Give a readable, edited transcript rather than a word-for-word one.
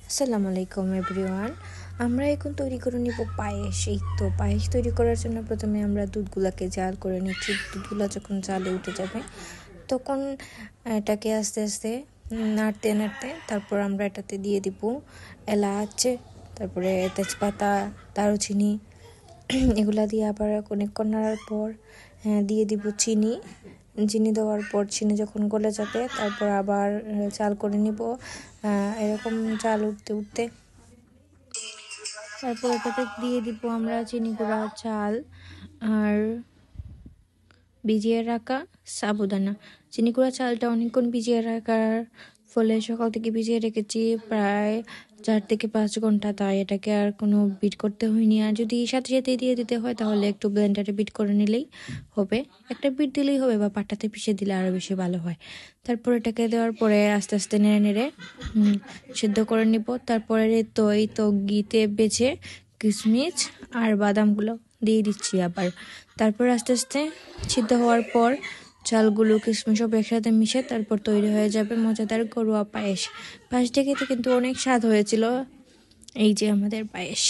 আসসালামু আলাইকুম এভরিওয়ান। আমরা এখন তৈরি করে নিব পায়েস। এই তো পায়েস তৈরি করার জন্য প্রথমে আমরা দুধগুলাকে জাল করে নিচ্ছি। দুধগুলা যখন জালে উঠে যাবে তখন এটাকে আস্তে আস্তে নাড়তে নাড়তে তারপর আমরা এটাতে দিয়ে দিব এলাচ, তারপরে তেজপাতা, দারুচিনি, এগুলা দিয়ে আবার অনেকক্ষণ নাড়ার পর দিয়ে দিব চিনি। চিনি দেওয়ার পর চিনি যখন গলে যাবে তারপর আবার চাল করে নিব। এরকম চাল উঠতে উঠতে তারপর এটাতে দিয়ে দিব আমরা চিনি গুঁড়া, চাল আর ভিজিয়ে রাখা সাবুদানা। চিনি গুঁড়া চালটা অনেকক্ষণ ভিজিয়ে রাখার ফলে সকাল থেকে ভিজিয়ে রেখেছি প্রায় 4 থেকে 5 ঘন্টা, তাই এটাকে আর কোনো বিট করতে হয়নি। আর যদি সাথে সাথে দিয়ে দিতে হয় তাহলে একটু ব্লেন্ডারে বিট করে নিলেই হবে। একটা বিট দিলেই হবে বা পাটাতে পিষে দিলে আরও বেশি ভালো হয়। তারপর এটাকে দেওয়ার পরে আস্তে আস্তে নেড়ে নেড়ে সিদ্ধ করে নিব। তারপরে এই তো ঘিতে বেছে কিশমিশ আর বাদামগুলো দিয়ে দিচ্ছি আবার। তারপর আস্তে আস্তে সিদ্ধ হওয়ার পর চালগুলো কিশমিশ সব একসাথে মিশে তারপর তৈরি হয়ে যাবে মজাদার ঘরোয়া পায়েস। পায়েসটা খেতে কিন্তু অনেক স্বাদ হয়েছিল। এই যে আমাদের পায়েস।